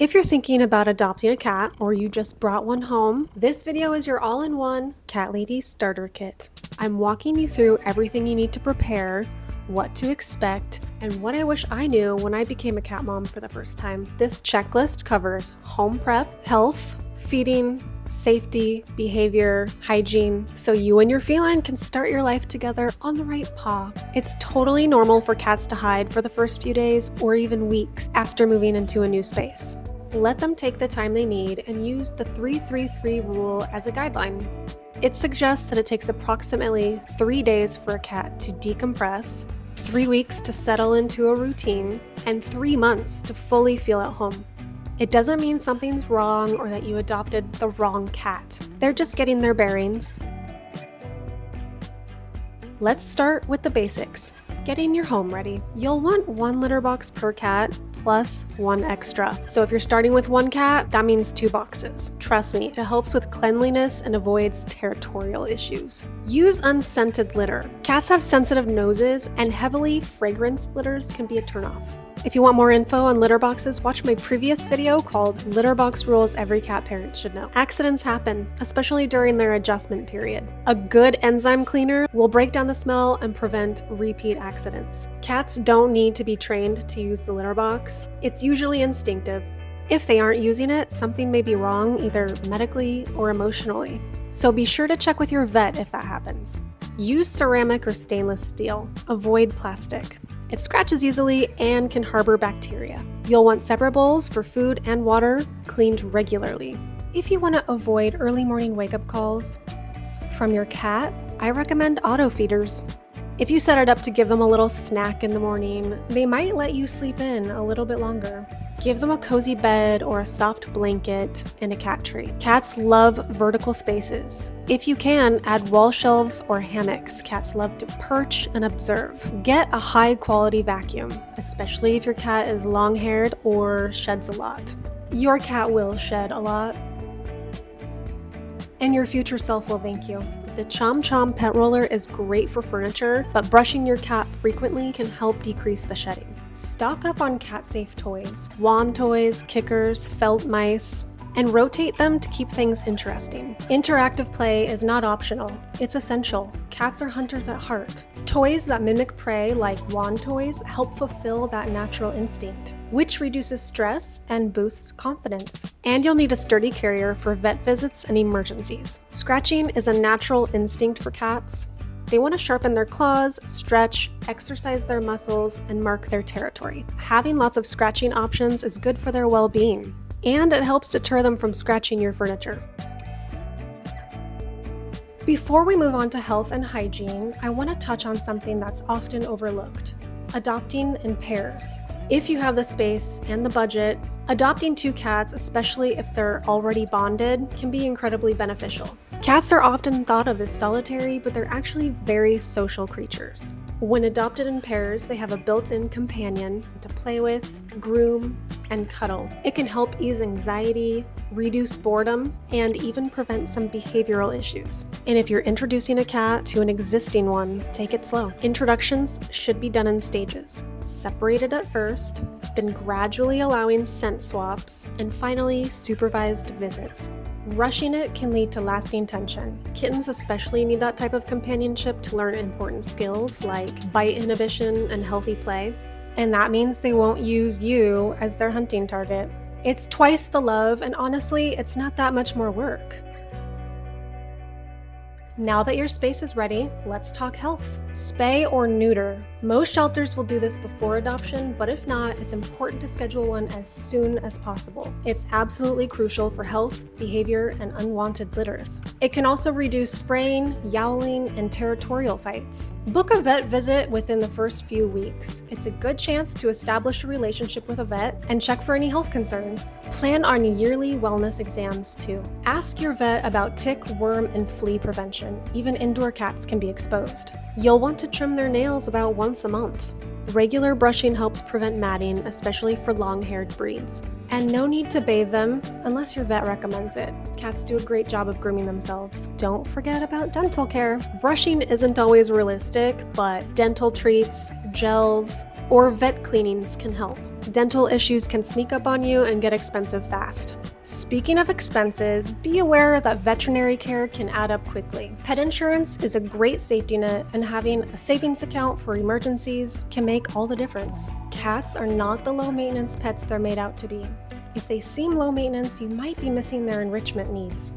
If you're thinking about adopting a cat or you just brought one home, this video is your all-in-one Cat Lady Starter Kit. I'm walking you through everything you need to prepare, what to expect, and what I wish I knew when I became a cat mom for the first time. This checklist covers home prep, health, feeding, safety, behavior, hygiene, so you and your feline can start your life together on the right paw. It's totally normal for cats to hide for the first few days or even weeks after moving into a new space. Let them take the time they need and use the 3-3-3 rule as a guideline. It suggests that it takes approximately 3 days for a cat to decompress, 3 weeks to settle into a routine, and 3 months to fully feel at home. It doesn't mean something's wrong or that you adopted the wrong cat. They're just getting their bearings. Let's start with the basics. Getting your home ready. You'll want 1 litter box per cat plus 1 extra. So if you're starting with 1 cat, that means 2 boxes. Trust me, it helps with cleanliness and avoids territorial issues. Use unscented litter. Cats have sensitive noses, and heavily fragranced litters can be a turnoff. If you want more info on litter boxes, watch my previous video called Litter Box Rules Every Cat Parent Should Know. Accidents happen, especially during their adjustment period. A good enzyme cleaner will break down the smell and prevent repeat accidents. Cats don't need to be trained to use the litter box. It's usually instinctive. If they aren't using it, something may be wrong, either medically or emotionally. So be sure to check with your vet if that happens. Use ceramic or stainless steel. Avoid plastic. It scratches easily and can harbor bacteria. You'll want separate bowls for food and water, cleaned regularly. If you want to avoid early morning wake-up calls from your cat, I recommend auto feeders. If you set it up to give them a little snack in the morning, they might let you sleep in a little bit longer. Give them a cozy bed or a soft blanket and a cat tree. Cats love vertical spaces. If you can, add wall shelves or hammocks. Cats love to perch and observe. Get a high quality vacuum, especially if your cat is long-haired or sheds a lot. Your cat will shed a lot, and your future self will thank you. The Chom Chom pet roller is great for furniture, but brushing your cat frequently can help decrease the shedding. Stock up on cat-safe toys, wand toys, kickers, felt mice, and rotate them to keep things interesting. Interactive play is not optional, it's essential. Cats are hunters at heart. Toys that mimic prey, like wand toys, help fulfill that natural instinct, which reduces stress and boosts confidence. And you'll need a sturdy carrier for vet visits and emergencies. Scratching is a natural instinct for cats. They want to sharpen their claws, stretch, exercise their muscles, and mark their territory. Having lots of scratching options is good for their well-being, and it helps deter them from scratching your furniture. Before we move on to health and hygiene, I want to touch on something that's often overlooked: adopting in pairs. If you have the space and the budget, adopting 2 cats, especially if they're already bonded, can be incredibly beneficial. Cats are often thought of as solitary, but they're actually very social creatures. When adopted in pairs, they have a built-in companion to play with, groom, and cuddle. It can help ease anxiety, reduce boredom, and even prevent some behavioral issues. And if you're introducing a cat to an existing one, take it slow. Introductions should be done in stages. Separated at first, then gradually allowing scent swaps, and finally supervised visits. Rushing it can lead to lasting tension. Kittens especially need that type of companionship to learn important skills like bite inhibition and healthy play. And that means they won't use you as their hunting target. It's twice the love, and honestly, it's not that much more work. Now that your space is ready, let's talk health. Spay or neuter. Most shelters will do this before adoption, but if not, it's important to schedule one as soon as possible. It's absolutely crucial for health, behavior, and unwanted litters. It can also reduce spraying, yowling, and territorial fights. Book a vet visit within the first few weeks. It's a good chance to establish a relationship with a vet and check for any health concerns. Plan on yearly wellness exams too. Ask your vet about tick, worm, and flea prevention. Even indoor cats can be exposed. You'll want to trim their nails about once a month. Regular brushing helps prevent matting, especially for long-haired breeds. And no need to bathe them unless your vet recommends it. Cats do a great job of grooming themselves. Don't forget about dental care. Brushing isn't always realistic, but dental treats, gels, or vet cleanings can help. Dental issues can sneak up on you and get expensive fast. Speaking of expenses, be aware that veterinary care can add up quickly. Pet insurance is a great safety net, and having a savings account for emergencies can make all the difference. Cats are not the low-maintenance pets they're made out to be. If they seem low maintenance, you might be missing their enrichment needs.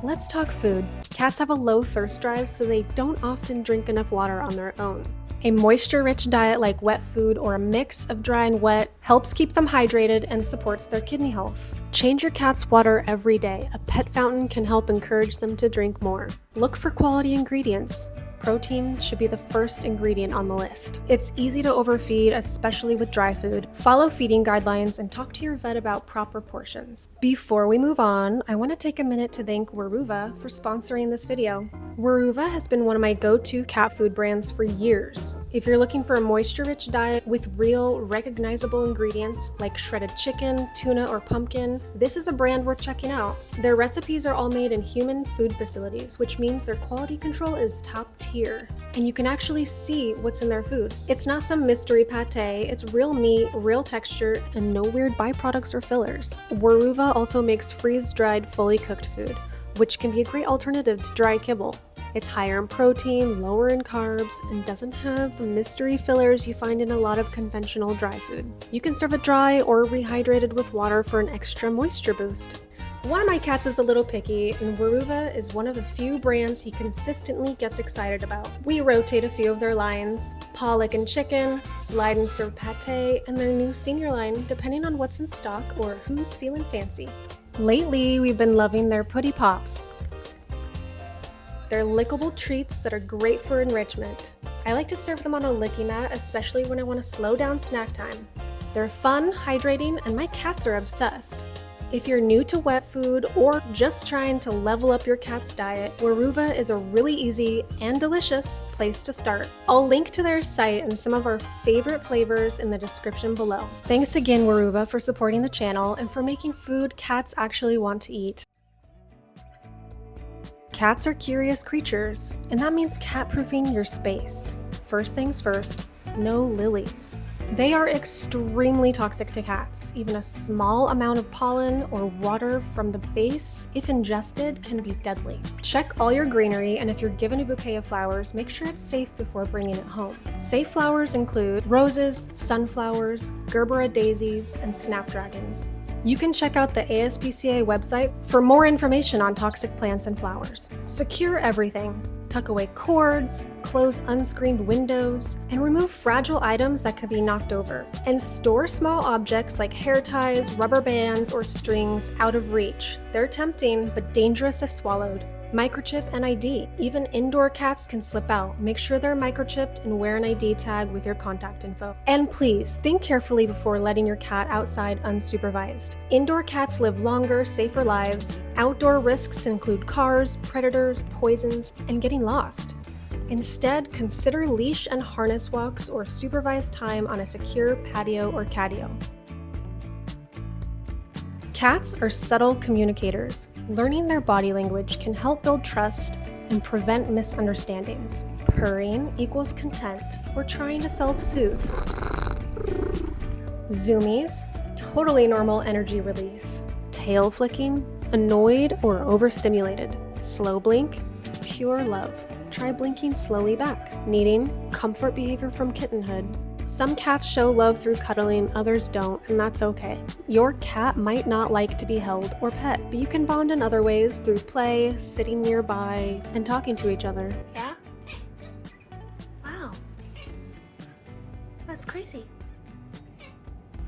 Let's talk food. Cats have a low thirst drive, so they don't often drink enough water on their own. A moisture-rich diet like wet food or a mix of dry and wet helps keep them hydrated and supports their kidney health. Change your cat's water every day. A pet fountain can help encourage them to drink more. Look for quality ingredients. Protein should be the first ingredient on the list. It's easy to overfeed, especially with dry food. Follow feeding guidelines and talk to your vet about proper portions. Before we move on, I want to take a minute to thank Weruva for sponsoring this video. Weruva has been one of my go-to cat food brands for years. If you're looking for a moisture-rich diet with real, recognizable ingredients like shredded chicken, tuna, or pumpkin, this is a brand worth checking out. Their recipes are all made in human food facilities, which means their quality control is top tier, and you can actually see what's in their food. It's not some mystery pate, it's real meat, real texture, and no weird byproducts or fillers. Weruva also makes freeze-dried, fully cooked food, which can be a great alternative to dry kibble. It's higher in protein, lower in carbs, and doesn't have the mystery fillers you find in a lot of conventional dry food. You can serve it dry or rehydrated with water for an extra moisture boost. One of my cats is a little picky, and Weruva is one of the few brands he consistently gets excited about. We rotate a few of their lines: paw lickin' chicken, slide and serve pate, and their new senior line, depending on what's in stock or who's feeling fancy. Lately, we've been loving their Putty Pops. They're lickable treats that are great for enrichment. I like to serve them on a licky mat, especially when I want to slow down snack time. They're fun, hydrating, and my cats are obsessed. If you're new to wet food or just trying to level up your cat's diet, Weruva is a really easy and delicious place to start. I'll link to their site and some of our favorite flavors in the description below. Thanks again, Weruva, for supporting the channel and for making food cats actually want to eat. Cats are curious creatures, and that means cat-proofing your space. First things first, no lilies. They are extremely toxic to cats. Even a small amount of pollen or water from the base, if ingested, can be deadly. Check all your greenery, and if you're given a bouquet of flowers, make sure it's safe before bringing it home. Safe flowers include roses, sunflowers, Gerbera daisies, and snapdragons. You can check out the ASPCA website for more information on toxic plants and flowers. Secure everything. Tuck away cords, close unscreened windows, and remove fragile items that could be knocked over. And store small objects like hair ties, rubber bands, or strings out of reach. They're tempting, but dangerous if swallowed. Microchip and ID. Even indoor cats can slip out. Make sure they're microchipped and wear an ID tag with your contact info. And please, think carefully before letting your cat outside unsupervised. Indoor cats live longer, safer lives. Outdoor risks include cars, predators, poisons, and getting lost. Instead, consider leash and harness walks or supervised time on a secure patio or catio. Cats are subtle communicators. Learning their body language can help build trust and prevent misunderstandings. Purring equals content or trying to self-soothe. Zoomies, totally normal energy release. Tail flicking, annoyed or overstimulated. Slow blink, pure love. Try blinking slowly back. Needing, comfort behavior from kittenhood. Some cats show love through cuddling, others don't, and that's okay. Your cat might not like to be held or pet, but you can bond in other ways through play, sitting nearby, and talking to each other. Yeah? Wow. That's crazy.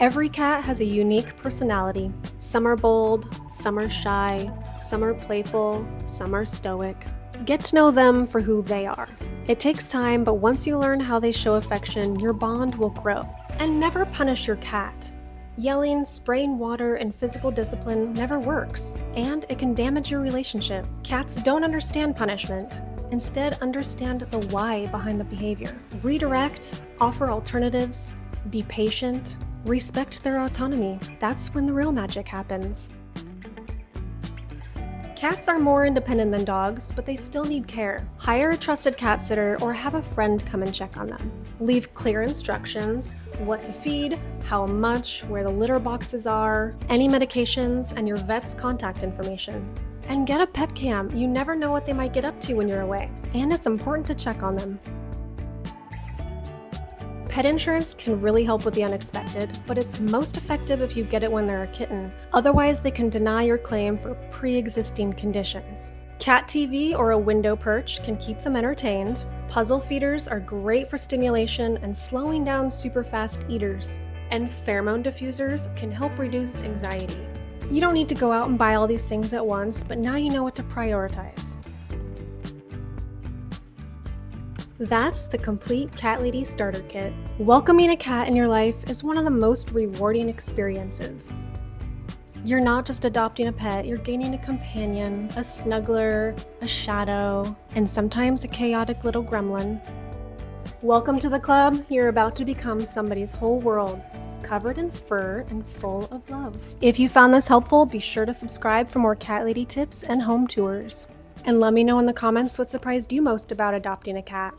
Every cat has a unique personality. Some are bold, some are shy, some are playful, some are stoic. Get to know them for who they are. It takes time, but once you learn how they show affection, your bond will grow. And never punish your cat. Yelling, spraying water, and physical discipline never works, and it can damage your relationship. Cats don't understand punishment. Instead, understand the why behind the behavior. Redirect, offer alternatives, be patient, respect their autonomy. That's when the real magic happens. Cats are more independent than dogs, but they still need care. Hire a trusted cat sitter or have a friend come and check on them. Leave clear instructions, what to feed, how much, where the litter boxes are, any medications, and your vet's contact information. And get a pet cam. You never know what they might get up to when you're away. And it's important to check on them. Pet insurance can really help with the unexpected, but it's most effective if you get it when they're a kitten. Otherwise, they can deny your claim for pre-existing conditions. Cat TV or a window perch can keep them entertained. Puzzle feeders are great for stimulation and slowing down super fast eaters. And pheromone diffusers can help reduce anxiety. You don't need to go out and buy all these things at once, but now you know what to prioritize. That's the complete Cat Lady Starter Kit. Welcoming a cat in your life is one of the most rewarding experiences. You're not just adopting a pet, you're gaining a companion, a snuggler, a shadow, and sometimes a chaotic little gremlin. Welcome to the club. You're about to become somebody's whole world, covered in fur and full of love. If you found this helpful, be sure to subscribe for more Cat Lady tips and home tours. And let me know in the comments what surprised you most about adopting a cat.